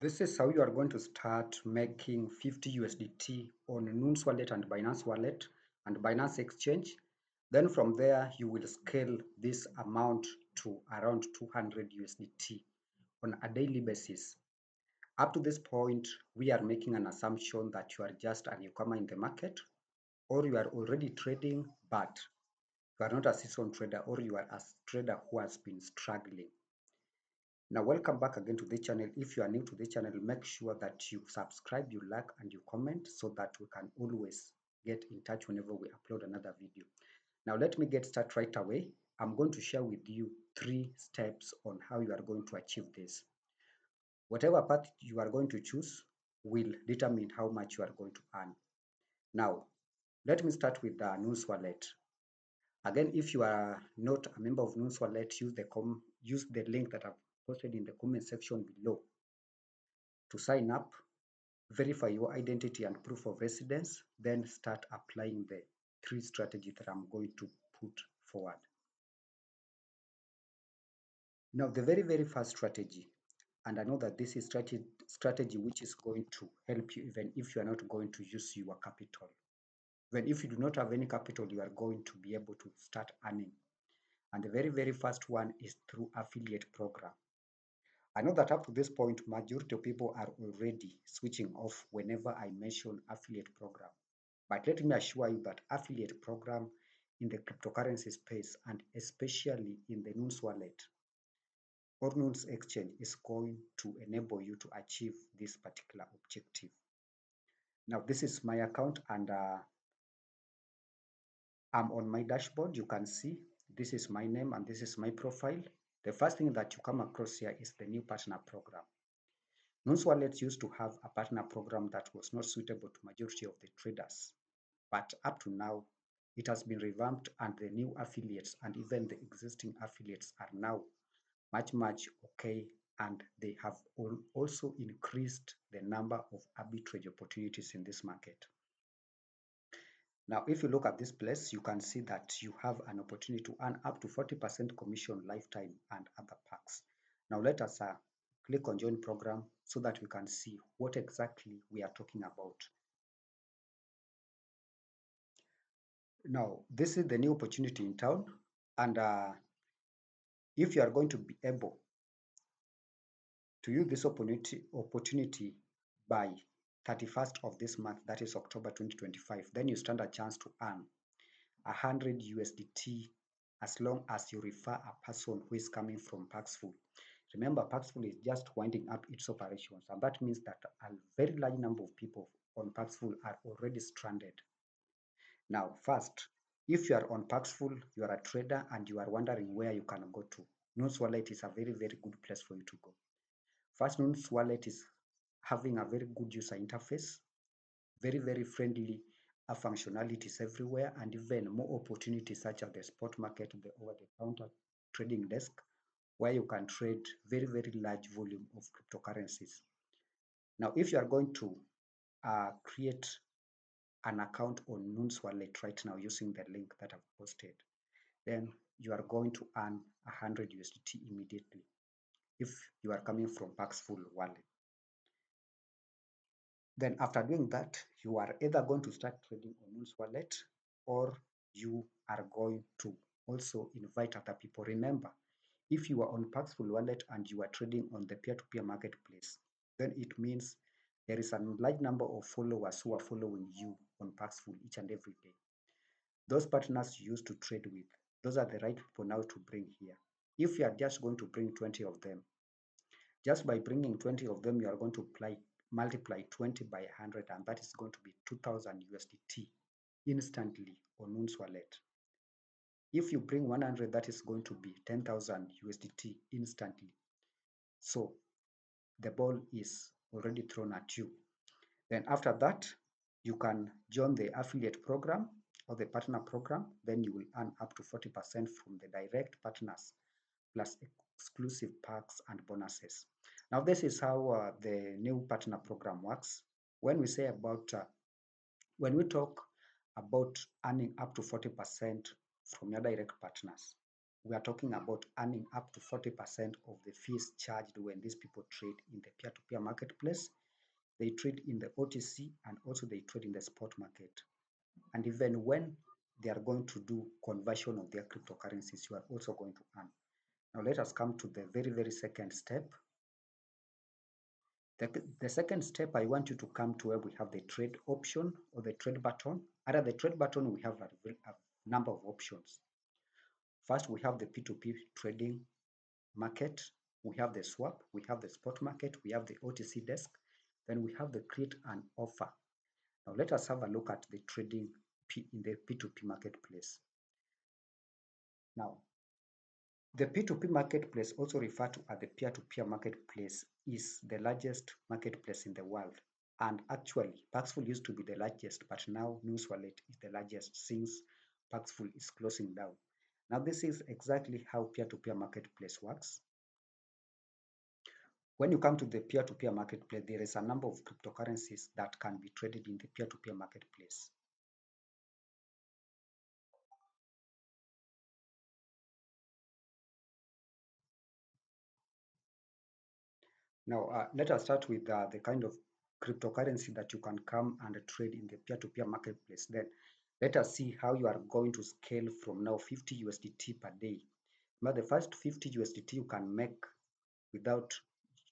This is how you are going to start making 50 USDT on Noons Wallet and Binance Wallet and Binance Exchange. Then from there, you will scale this amount to around 200 USDT on a daily basis. Up to this point, we are making an assumption that you are just a newcomer in the market, or you are already trading, but you are not a seasoned trader, or you are a trader who has been struggling. Now, welcome back again to the channel. If you are new to the channel, make sure that you subscribe, you like, and you comment so that we can always get in touch whenever we upload another video. Now, let me get started right away. I'm going to share with you 3 steps on how you are going to achieve this. Whatever path you are going to choose will determine how much you are going to earn. Now, let me start with the Noons Wallet. Again, if you are not a member of Noons Wallet, use the link that I've posted in the comment section below to sign up, verify your identity and proof of residence, then start applying the 3 strategies that I'm going to put forward. Now, the very first strategy, and I know that this is strategy which is going to help you even if you are not going to use your capital. Even if you do not have any capital, you are going to be able to start earning. And the very first one is through affiliate program. I know that up to this point, majority of people are already switching off whenever I mention affiliate program. But let me assure you that affiliate program in the cryptocurrency space and especially in the Noons wallet or Noons exchange is going to enable you to achieve this particular objective. Now, this is my account and I'm on my dashboard. You can see this is my name and this is my profile. The first thing that you come across here is the new partner program. Noons Wallet used to have a partner program that was not suitable to majority of the traders, but up to now, it has been revamped and the new affiliates and even the existing affiliates are now much okay, and they have also increased the number of arbitrage opportunities in this market. Now, if you look at this place, you can see that you have an opportunity to earn up to 40% commission lifetime and other perks. Now, let us click on join program so that we can see what exactly we are talking about. Now, this is the new opportunity in town, and if you are going to be able to use this opportunity by 31st of this month, that is October 2025, then you stand a chance to earn 100 USDT as long as you refer a person who is coming from Paxful. Remember, Paxful is just winding up its operations, and that means that a very large number of people on Paxful are already stranded. Now, first, if you are on Paxful, you are a trader and you are wondering where you can go to, Noons Wallet is a very good place for you to go. First, Noons Wallet is having a very good user interface, very friendly functionalities everywhere, and even more opportunities such as the spot market, the over-the-counter trading desk, where you can trade very large volume of cryptocurrencies. Now, if you are going to create an account on Noons Wallet right now using the link that I've posted, then you are going to earn 100 USDT immediately if you are coming from Paxful Wallet. Then after doing that, you are either going to start trading on Noons Wallet or you are going to also invite other people. Remember, if you are on Paxful Wallet and you are trading on the peer-to-peer marketplace, then it means there is a large number of followers who are following you on Paxful each and every day. Those partners you used to trade with, those are the right people now to bring here. If you are just going to bring 20 of them, just by bringing 20 of them, you are going to multiply 20 by 100, and that is going to be 2000 USDT instantly on Noons Wallet. If you bring 100, that is going to be 10,000 USDT instantly. So the ball is already thrown at you. Then after that, you can join the affiliate program or the partner program. Then you will earn up to 40% from the direct partners plus exclusive perks and bonuses. Now, this is how the new partner program works. When we talk about earning up to 40% from your direct partners, we are talking about earning up to 40% of the fees charged when these people trade in the peer-to-peer marketplace. They trade in the OTC and also they trade in the spot market. And even when they are going to do conversion of their cryptocurrencies, you are also going to earn. Now let us come to the very second step. The second step, I want you to come to where we have the trade option or the trade button. Under the trade button, we have a number of options. First, we have the P2P trading market, we have the swap, we have the spot market, we have the OTC desk, then we have the create an offer. Now let us have a look at the trading in the P2P marketplace. Now, the P2P marketplace, also referred to as the peer-to-peer marketplace, is the largest marketplace in the world. And actually, Paxful used to be the largest, but now NewsWallet is the largest since Paxful is closing down. Now, this is exactly how peer-to-peer marketplace works. When you come to the peer-to-peer marketplace, there is a number of cryptocurrencies that can be traded in the peer-to-peer marketplace. Now, let us start with the kind of cryptocurrency that you can come and trade in the peer-to-peer marketplace. Then let us see how you are going to scale from now 50 USDT per day. Now, the first 50 USDT you can make without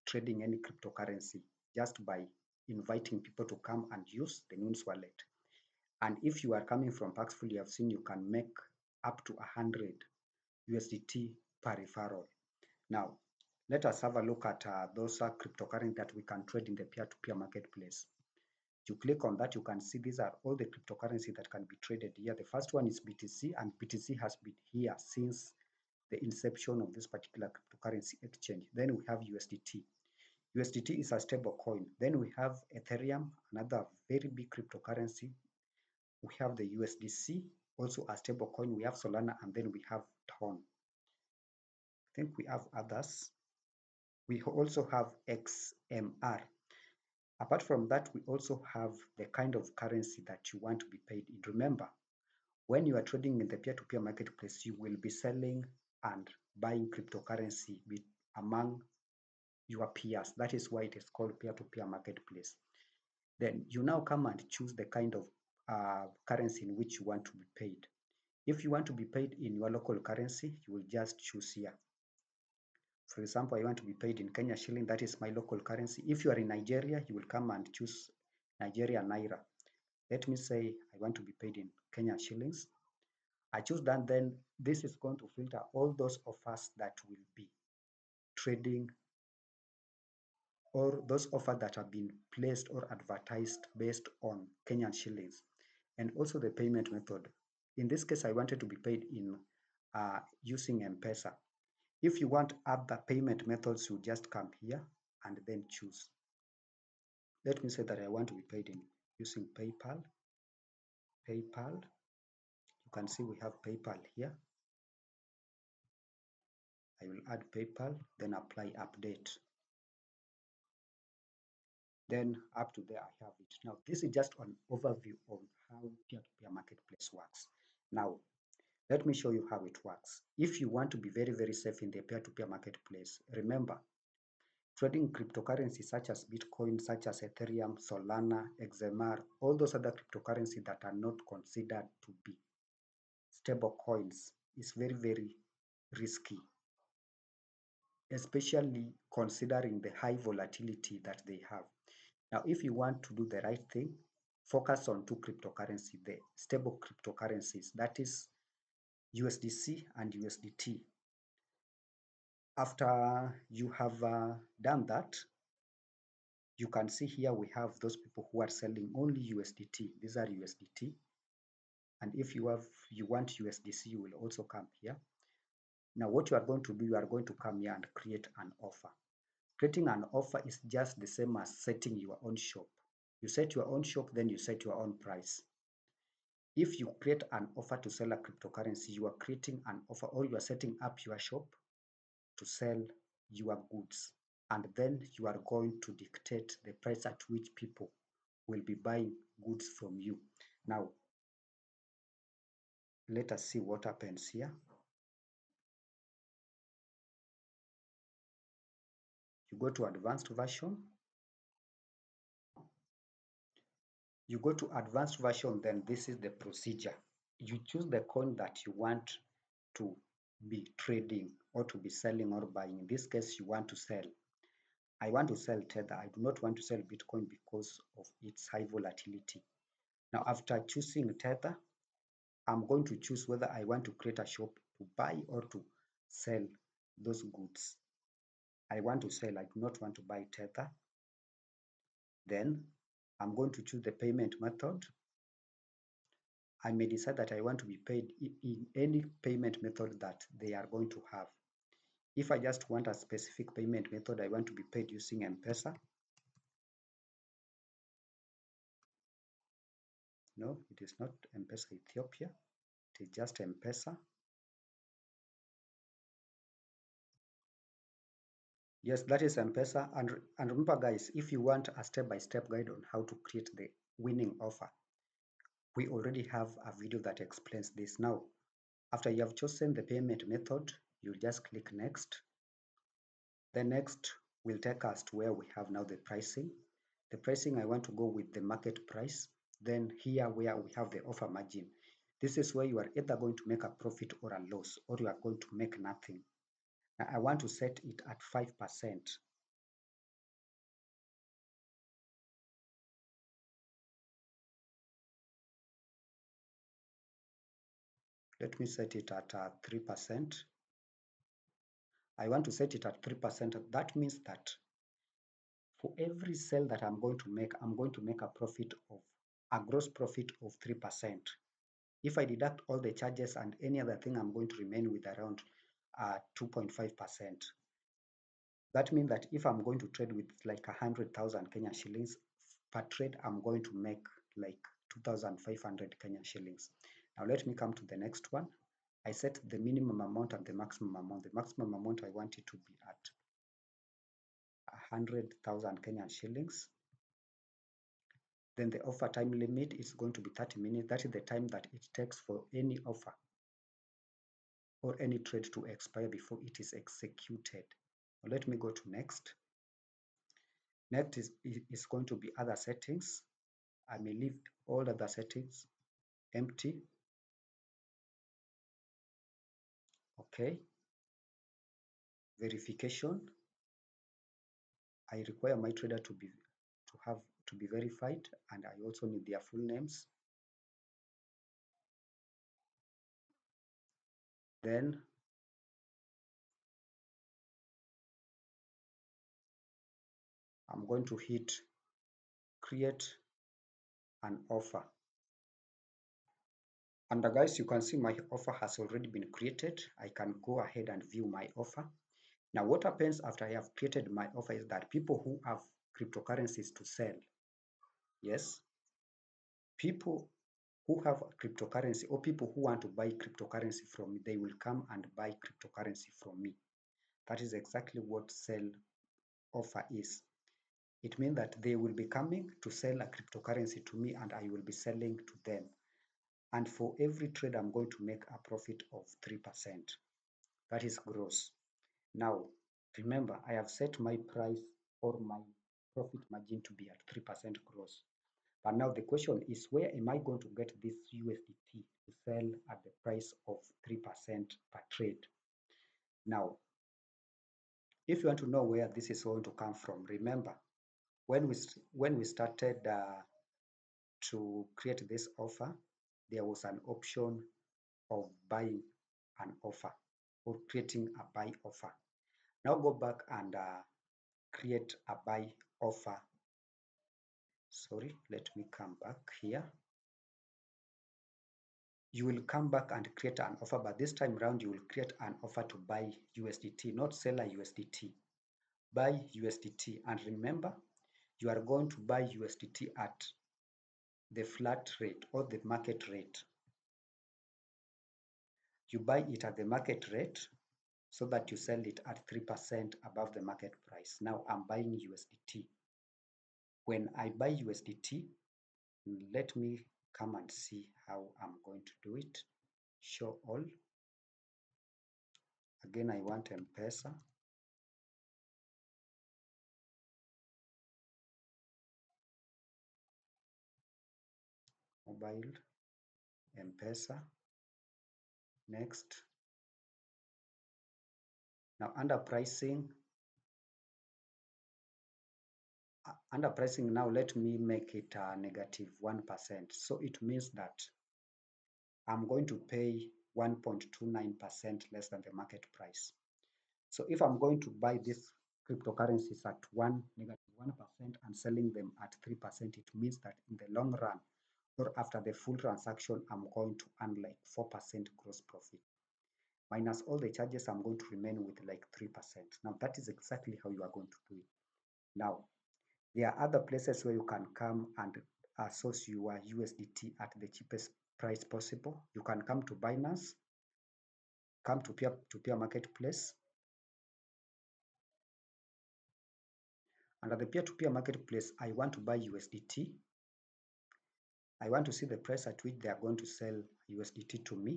trading any cryptocurrency, just by inviting people to come and use the Nuns wallet. And if you are coming from Paxful, you have seen you can make up to 100 USDT per referral. Now, let us have a look at those cryptocurrencies that we can trade in the peer-to-peer marketplace. You click on that, you can see these are all the cryptocurrency that can be traded here. The first one is BTC, and BTC has been here since the inception of this particular cryptocurrency exchange. Then we have USDT. USDT is a stable coin. Then we have Ethereum, another very big cryptocurrency. We have the USDC, also a stable coin. We have Solana, and then we have Tron. I think we have others. We also have XMR. Apart from that, we also have the kind of currency that you want to be paid in. Remember, when you are trading in the peer-to-peer marketplace, you will be selling and buying cryptocurrency among your peers. That is why it is called peer-to-peer marketplace. Then you now come and choose the kind of currency in which you want to be paid. If you want to be paid in your local currency, you will just choose here. For example, I want to be paid in Kenya shilling, that is my local currency. If you are in Nigeria, you will come and choose Nigeria Naira. Let me say I want to be paid in Kenya shillings. I choose that, then this is going to filter all those offers that will be trading, or those offers that have been placed or advertised based on Kenyan shillings, and also the payment method. In this case, I wanted to be paid in using M-Pesa. If you want other payment methods, you just come here and then choose. Let me say that I want to be paid in using PayPal. PayPal. You can see we have PayPal here. I will add PayPal, then apply update. Then up to there I have it. Now this is just an overview on how peer-to-peer marketplace works. Now let me show you how it works. If you want to be very safe in the peer-to-peer marketplace, remember, trading cryptocurrencies such as Bitcoin, such as Ethereum, Solana, XMR, all those other cryptocurrencies that are not considered to be stable coins is very risky, especially considering the high volatility that they have. Now, if you want to do the right thing, focus on two cryptocurrencies, the stable cryptocurrencies, that is USDC and USDT. After you have done that, you can see here we have those people who are selling only USDT. These are USDT. And if you want USDC, you will also come here. Now what you are going to do, you are going to come here and create an offer. Creating an offer is just the same as setting your own shop. You set your own shop, then you set your own price. If you create an offer to sell a cryptocurrency, you are creating an offer, or you are setting up your shop to sell your goods. And then you are going to dictate the price at which people will be buying goods from you. Now, let us see what happens here. You go to advanced version. You go to advanced version, then this is the procedure. You choose the coin that you want to be trading or to be selling or buying. In this case, you want to sell. I want to sell Tether. I do not want to sell Bitcoin because of its high volatility. Now, after choosing Tether, I'm going to choose whether I want to create a shop to buy or to sell those goods. I want to sell. I do not want to buy Tether. Then I'm going to choose the payment method. I may decide that I want to be paid in any payment method that they are going to have. If I just want a specific payment method, I want to be paid using M-Pesa. No, it is not M-Pesa Ethiopia. It is just M-Pesa. Yes, that is M-Pesa. And remember, guys, if you want a step-by-step guide on how to create the winning offer, we already have a video that explains this. Now, after you have chosen the payment method, you just click next. The next will take us to where we have now the pricing. The pricing, I want to go with the market price. Then here where we have the offer margin. This is where you are either going to make a profit or a loss, or you are going to make nothing. Now, I want to set it at 5%. Let me set it at 3%. I want to set it at 3%. That means that for every sale that I'm going to make a profit of a gross profit of 3%. If I deduct all the charges and any other thing, I'm going to remain with around 2.5%. That means that if I'm going to trade with like 100,000 Kenya shillings per trade, I'm going to make like 2,500 Kenya shillings. Now let me come to the next one. I set the minimum amount and the maximum amount. The maximum amount I want it to be at 100,000 Kenyan shillings. Then the offer time limit is going to be 30 minutes. That is the time that it takes for any offer or any trade to expire before it is executed. Now let me go to next. Next is going to be other settings. I may leave all other settings empty. Okay. Verification. I require my trader to be verified, and I also need their full names. Then I'm going to hit create an offer. And guys, you can see my offer has already been created. I can go ahead and view my offer. Now, what happens after I have created my offer is that people who have cryptocurrencies to sell, yes, people who have cryptocurrency or people who want to buy cryptocurrency from me, they will come and buy cryptocurrency from me. That is exactly what sell offer is. It means that they will be coming to sell a cryptocurrency to me and I will be selling to them. And for every trade, I'm going to make a profit of 3%. That is gross. Now, remember, I have set my price or my profit margin to be at 3% gross. But now the question is, where am I going to get this USDT to sell at the price of 3% per trade? Now, if you want to know where this is going to come from, remember, when we started to create this offer, there was an option of buying an offer or creating a buy offer. Now go back and create a buy offer. Sorry, let me come back here. You will come back and create an offer, but this time around you will create an offer to buy USDT, not seller USDT. Buy USDT, and remember, you are going to buy USDT at the flat rate or the market rate. You buy it at the market rate so that you sell it at 3% above the market price. Now I'm buying USDT. When I buy USDT, let me come and see how I'm going to do it. Show all. Again, I want M-Pesa. mobile, M-Pesa. Next. Now under pricing, now let me make it negative 1%. So it means that I'm going to pay 1.29% less than the market price. So if I'm going to buy these cryptocurrencies at negative 1% and selling them at 3%, it means that in the long run or after the full transaction, I'm going to earn like 4% gross profit. Minus all the charges, I'm going to remain with like 3%. Now that is exactly how you are going to do it. Now, there are other places where you can come and source your USDT at the cheapest price possible. You can come to Binance, come to peer-to-peer marketplace. Under the peer-to-peer marketplace, I want to buy USDT. I want to see the price at which they are going to sell USDT to me.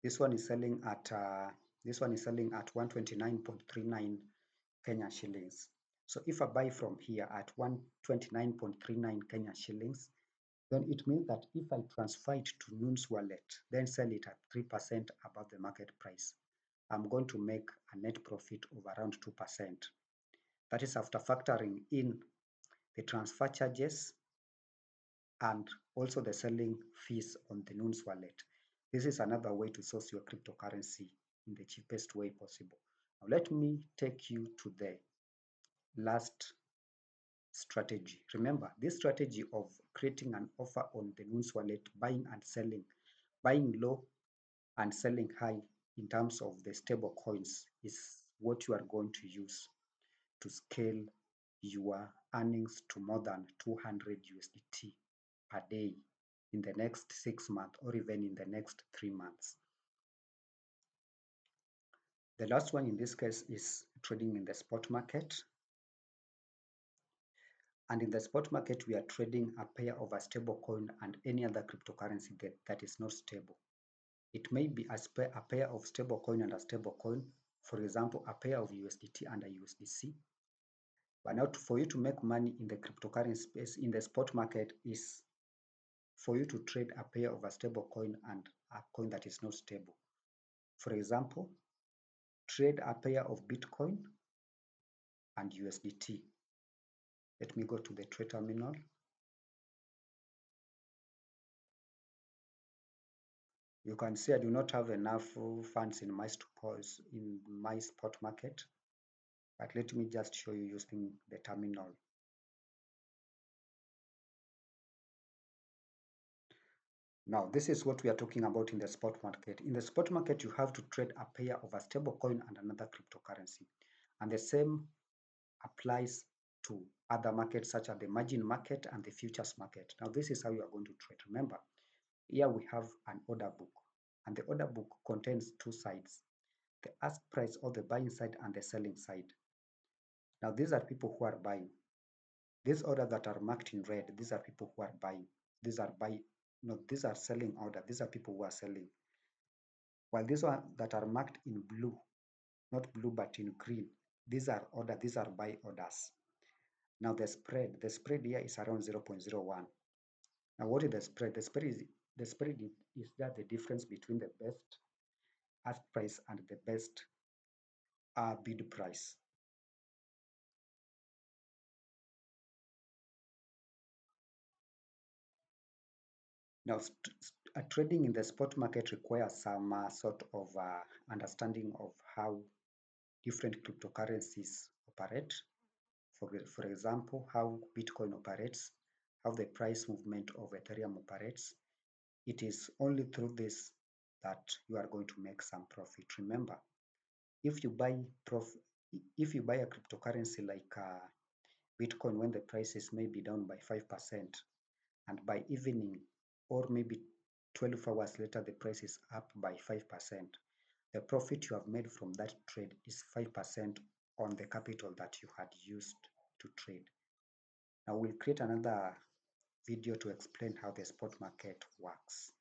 This one is selling at 129.39 Kenya shillings. So if I buy from here at 129.39 Kenya shillings, then it means that if I transfer it to Noon's wallet, then sell it at 3% above the market price, I'm going to make a net profit of around 2%. That is after factoring in the transfer charges and also the selling fees on the Noon's wallet. This is another way to source your cryptocurrency in the cheapest way possible. Now let me take you to the last strategy. Remember, this strategy of creating an offer on the Noon's wallet, buying and selling, buying low and selling high in terms of the stable coins is what you are going to use to scale your earnings to more than 200 USDT per day in the next 6 months or even in the next 3 months. The last one in this case is trading in the spot market. And in the spot market, we are trading a pair of a stable coin and any other cryptocurrency that is not stable. It may be a pair of stable coin and a stable coin, for example, a pair of USDT and a USDC. But now for you to make money in the cryptocurrency space in the spot market is for you to trade a pair of a stable coin and a coin that is not stable. For example, trade a pair of Bitcoin and USDT. Let me go to the trade terminal. You can see I do not have enough funds in my spot market, but let me just show you using the terminal. Now, this is what we are talking about in the spot market. In the spot market, you have to trade a pair of a stable coin and another cryptocurrency. And the same applies to other markets such as the margin market and the futures market. Now, this is how you are going to trade. Remember, here we have an order book, and the order book contains two sides, the ask price or the buying side and the selling side. Now, these are people who are buying. These orders that are marked in red, these are people who are buying. These are selling orders. These are people who are selling. While these ones that are marked in blue, not blue but in green, these are orders, these are buy orders. Now the spread here is around 0.01. Now what is the spread? The spread is that the difference between the best ask price and the best bid price. Now, trading in the spot market requires some sort of understanding of how different cryptocurrencies operate. For example, how Bitcoin operates, how the price movement of Ethereum operates. It is only through this that you are going to make some profit. Remember, if you buy a cryptocurrency like Bitcoin when the price is maybe down by 5%, and by evening or maybe 12 hours later the price is up by 5%, the profit you have made from that trade is 5% on the capital that you had used to trade. Now we'll create another video to explain how the spot market works.